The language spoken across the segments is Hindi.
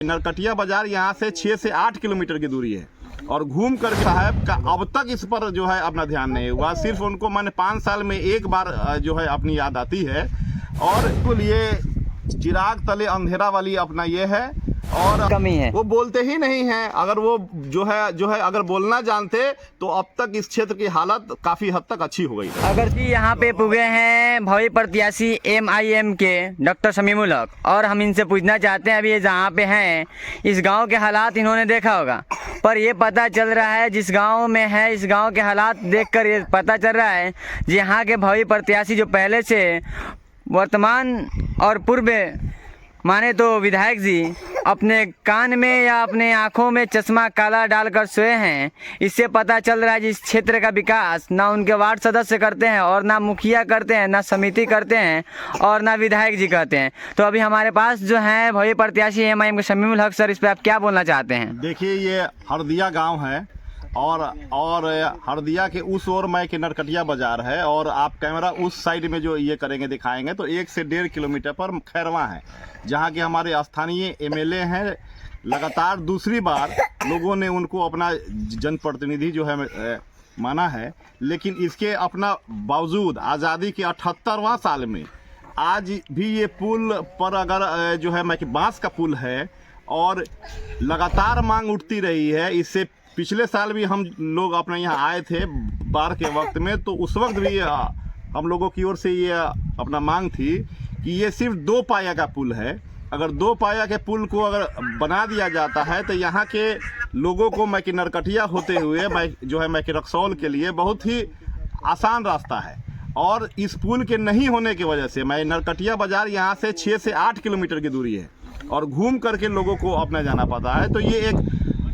नरकटिया बाजार यहाँ से 6 से 8 किलोमीटर की दूरी है और घूम कर साहब का अब तक इस पर जो है अपना ध्यान नहीं हुआ। सिर्फ उनको मैंने 5 साल में एक बार जो है अपनी याद आती है और बिल्कुल ये चिराग तले अंधेरा वाली अपना ये है और कमी है। वो बोलते ही नहीं है। अगर वो जो है अगर बोलना जानते तो अब तक इस क्षेत्र की हालत काफी हद तक अच्छी हो गई। अगर जी यहाँ पे पुगे हैं भावी प्रत्याशी MIM के डॉक्टर शमीमुल हक और हम इनसे पूछना चाहते हैं अभी ये जहाँ पे हैं इस गांव के हालात इन्होंने देखा होगा, पर ये पता चल रहा है जिस गांव में है इस गांव के हालात देखकर ये पता चल रहा है जी यहाँ के भावी प्रत्याशी जो पहले से वर्तमान और पूर्व माने तो विधायक जी अपने कान में या अपने आँखों में चश्मा काला डालकर सोए हैं। इससे पता चल रहा है जिस क्षेत्र का विकास ना उनके वार्ड सदस्य करते हैं और ना मुखिया करते हैं, ना समिति करते हैं और ना विधायक जी करते हैं। तो अभी हमारे पास जो है भावी प्रत्याशी MIM के शमीमुल हक सर, इस पर आप क्या बोलना चाहते हैं? देखिए ये हरदिया गाँव है और हरदिया के उस ओर में के नरकटिया बाजार है और आप कैमरा उस साइड में जो ये करेंगे दिखाएंगे तो 1 से 1.5 किलोमीटर पर खैरवा है जहाँ के हमारे स्थानीय MLA हैं। लगातार दूसरी बार लोगों ने उनको अपना जनप्रतिनिधि जो है माना है, लेकिन इसके अपना बावजूद आज़ादी के 78वां साल में आज भी ये पुल पर अगर जो है बांस का पुल है और लगातार मांग उठती रही है। इससे पिछले साल भी हम लोग अपने यहाँ आए थे बाढ़ के वक्त में, तो उस वक्त भी हम लोगों की ओर से ये अपना मांग थी कि ये सिर्फ 2 पाया का पुल है। अगर 2 पाया के पुल को अगर बना दिया जाता है तो यहाँ के लोगों को नरकटिया होते हुए जो है रक्सौल के लिए बहुत ही आसान रास्ता है। और इस पुल के नहीं होने की वजह से नरकटिया बाजार यहाँ से 6 से 8 किलोमीटर की दूरी है और घूम करके लोगों को अपना जाना पड़ता है। तो ये एक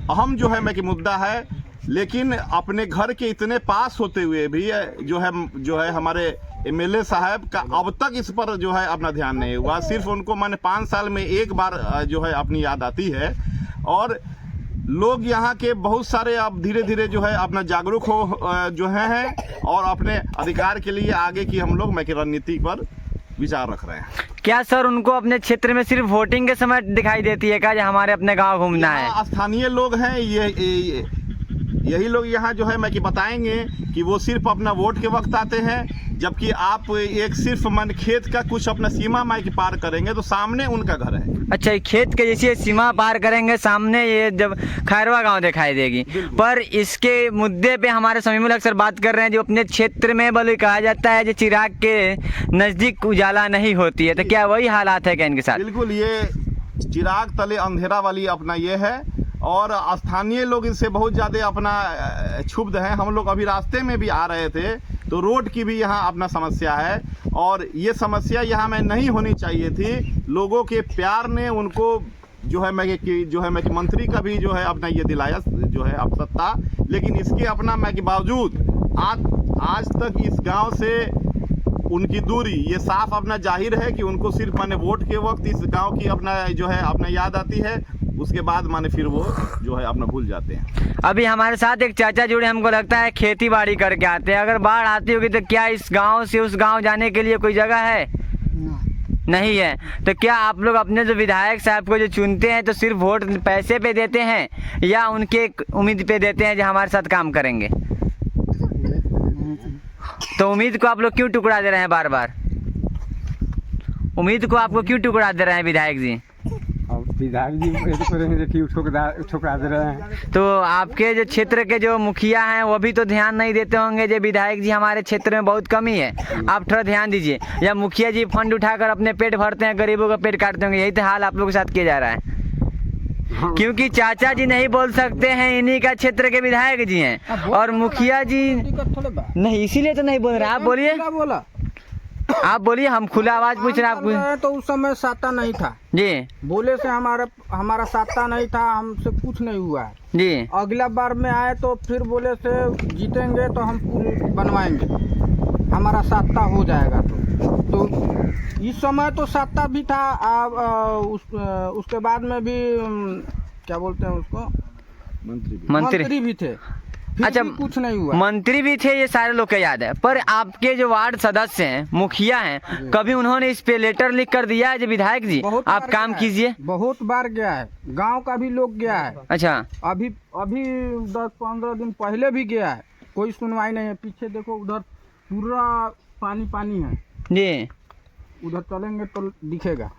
अहम जो है मुद्दा है, लेकिन अपने घर के इतने पास होते हुए भी जो है हमारे MLA साहब का अब तक इस पर जो है अपना ध्यान नहीं हुआ। सिर्फ उनको 5 साल में एक बार जो है अपनी याद आती है और लोग यहाँ के बहुत सारे अब धीरे धीरे जो है अपना जागरूक हो जो हैं और अपने अधिकार के लिए आगे की हम लोग रणनीति पर विचार रख रहे हैं। क्या सर उनको अपने क्षेत्र में सिर्फ वोटिंग के समय दिखाई देती है क्या जो हमारे अपने गांव घूमना है? स्थानीय लोग हैं यही लोग यहाँ जो है बताएंगे कि वो सिर्फ अपना वोट के वक्त आते हैं, जबकि आप एक सिर्फ खेत का कुछ अपना सीमा पार करेंगे तो सामने उनका घर है। अच्छा, ये खेत के जैसे सीमा पार करेंगे सामने ये जब खैरवा गांव दिखाई देगी। पर इसके मुद्दे पे हमारे शमीमुल हक सर बात कर रहे हैं जो अपने क्षेत्र में बल्कि कहा जाता है जो चिराग के नज़दीक उजाला नहीं होती है, तो क्या वही हालात है क्या इनके साथ? बिल्कुल, ये चिराग तले अंधेरा वाली अपना ये है और स्थानीय लोग इससे बहुत ज़्यादा अपना क्षुब्ध हैं। हम लोग अभी रास्ते में भी आ रहे थे तो रोड की भी यहाँ अपना समस्या है और ये समस्या यहाँ में नहीं होनी चाहिए थी। लोगों के प्यार ने उनको जो है मंत्री का भी जो है अपना ये दिलाया जो है अब सत्ता, लेकिन इसके अपना के बावजूद आज तक इस गांव से उनकी दूरी ये साफ अपना जाहिर है कि उनको सिर्फ वोट के वक्त इस गांव की अपना याद आती है, उसके बाद फिर वो जो है अपना भूल जाते हैं। अभी हमारे साथ एक चाचा जुड़े, हमको लगता है खेती बाड़ी करके आते हैं। अगर बाढ़ आती होगी तो क्या इस गांव से उस गांव जाने के लिए कोई जगह है? नहीं है। तो क्या आप लोग अपने जो विधायक साहब को जो चुनते हैं तो सिर्फ वोट पैसे पे देते हैं या उनके उम्मीद पे देते हैं जो हमारे साथ काम करेंगे? तो उम्मीद को आप लोग क्यों टुकड़ा दे रहे हैं बार बार? उम्मीद को आपको क्यों टुकड़ा दे रहे हैं विधायक जी? विधायक जी ठुकरा दे रहे हैं। तो आपके जो क्षेत्र के जो मुखिया हैं वो भी तो ध्यान नहीं देते होंगे जो विधायक जी हमारे क्षेत्र में बहुत कमी है, आप थोड़ा ध्यान दीजिए। या मुखिया जी फंड उठाकर अपने पेट भरते हैं, गरीबों का पेट काटते होंगे, यही तो हाल आप लोगों के साथ किया जा रहा है। क्योंकि चाचा जी नहीं बोल सकते हैं, इन्हीं का क्षेत्र के विधायक जी हैं और मुखिया जी नहीं, इसीलिए तो नहीं बोल रहे। आप बोलिए, आप बोलिए, हम खुला आवाज पूछ रहे हैं आपको। तो उस समय साता नहीं था जी, बोले से हमारा साता नहीं था, हमसे कुछ नहीं हुआ है जी। अगला बार में आए तो फिर बोले से जीतेंगे तो हम पुल बनवाएंगे, हमारा साता हो जाएगा। तो इस समय तो साता भी था, उसके बाद में भी क्या बोलते हैं उसको, मंत्री भी थे। फिर अच्छा, भी कुछ नहीं हुआ। मंत्री भी थे, ये सारे लोग के याद है, पर आपके जो वार्ड सदस्य हैं, मुखिया हैं, कभी उन्होंने इस पे लेटर लिख कर दिया है जो विधायक जी बहुत आप बार काम गया है, कीजिए? बहुत बार गया है, गांव का भी लोग गया है, अच्छा, अभी अभी 10-15 दिन पहले भी गया है, कोई सुनवाई नहीं है। पीछे देखो, उधर पूरा पानी पानी है, जी उधर चलेंगे तो दिखेगा।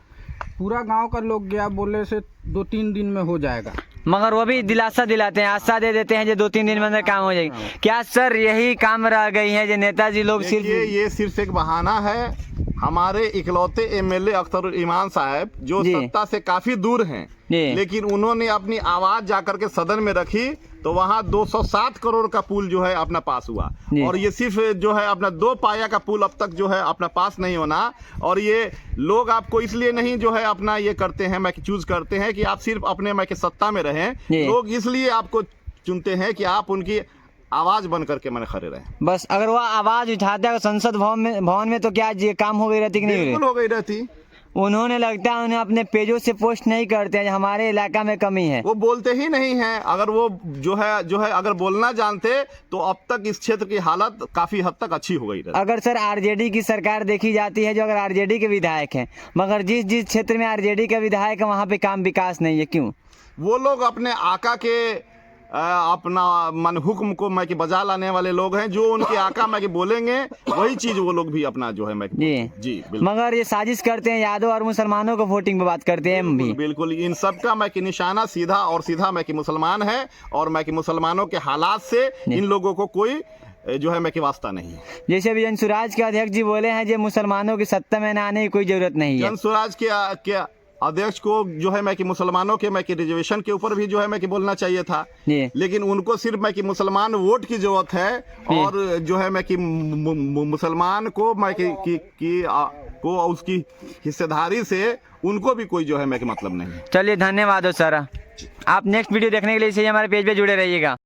पूरा गांव का लोग गया, बोले से 2-3 दिन में हो जाएगा। मगर वो भी दिलासा दिलाते हैं, आशा दे देते हैं जो 2-3 दिन में अंदर काम हो जाएगी। क्या सर यही काम रह गई है जो नेताजी लोग सिर्फ ये सिर्फ एक बहाना है। हमारे इकलौते एमएलए अख्तरुल ईमान साहब जो जी। सत्ता से काफी दूर हैं, जी। लेकिन उन्होंने अपनी आवाज जाकर के सदन में रखी तो वहाँ 207 करोड़ का पुल जो है अपना पास हुआ। जी। और ये सिर्फ जो है अपना 2 पाया का पुल अब तक जो है अपना पास नहीं होना। और ये लोग आपको इसलिए नहीं जो है अपना ये करते हैं, मैं चूज करते हैं कि आप सिर्फ अपने मैं के सत्ता में रहें। जी। लोग इसलिए आपको चुनते हैं कि आप उनकी आवाज बन करके मैंने खड़े रहे। बस अगर वो आवाज उठाते हैं संसद भवन में तो क्या ये काम हो गई रहती कि नहीं हो बिल्कुल गई? हो गई रहती। उन्होंने लगता है उन्हें अपने पेजों से पोस्ट नहीं करते हैं, हमारे इलाका में कमी है। वो बोलते ही नहीं हैं। अगर वो जो है अगर बोलना जानते तो अब तक इस क्षेत्र की हालत काफी हद तक अच्छी हो गई रहती। अगर सर आरजेडी की सरकार देखी जाती है, जो अगर आरजेडी के विधायक हैं, मगर जिस जिस क्षेत्र में आरजेडी का विधायक है वहाँ पे काम विकास नहीं है, क्यों? वो लोग अपने आका के अपना मन हुक्म को मैं कि बजा लाने वाले लोग हैं। जो उनके आका मैं कि बोलेंगे वही चीज वो लोग भी अपना जो है मैं जी बिल्कुल। मगर ये साजिश करते हैं, यादव और मुसलमानों को वोटिंग पे बात करते हैं हम भी। बिल्कुल इन सब का मैं कि निशाना सीधा और सीधा मैं कि मुसलमान है। और मैं कि मुसलमानों के हालात से इन लोगों को कोई जो है मैं कि वास्ता नहीं है। जैसे अभी जनसुराज के अध्यक्ष जी बोले हैं जो मुसलमानों की सत्ता में न आने की कोई जरूरत नहीं है। जनसुराज के अध्यक्ष को जो है मैं कि मुसलमानों के मैं कि रिजर्वेशन के ऊपर भी जो है मैं कि बोलना चाहिए था, लेकिन उनको सिर्फ मैं कि मुसलमान वोट की जरूरत है। और जो है मैं कि मुसलमान को मैं को उसकी हिस्सेदारी से उनको भी कोई जो है मैं कि मतलब नहीं। चलिए धन्यवाद हो सर, आप नेक्स्ट वीडियो देखने के लिए इसे हमारे पेज पे जुड़े रहिएगा।